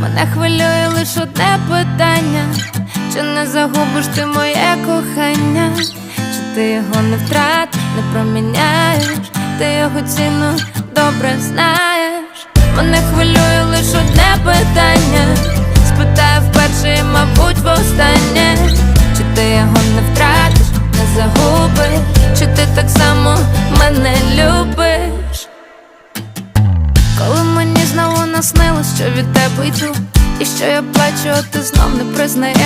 Мене хвилює лиш одне питання: чи не загубиш ти моє кохання? Чи ти його не втратиш, не проміняєш? Ти його ціну добре знаєш. Мене хвилює лиш одне питання, спитаю вперше і, мабуть, востаннє: чи ти його не втратиш, не загубиш? Чи ти так само мене любиш? Коли мені знову наснилось, що від тебе йду, і що я плачу, а ти знов не признаєш.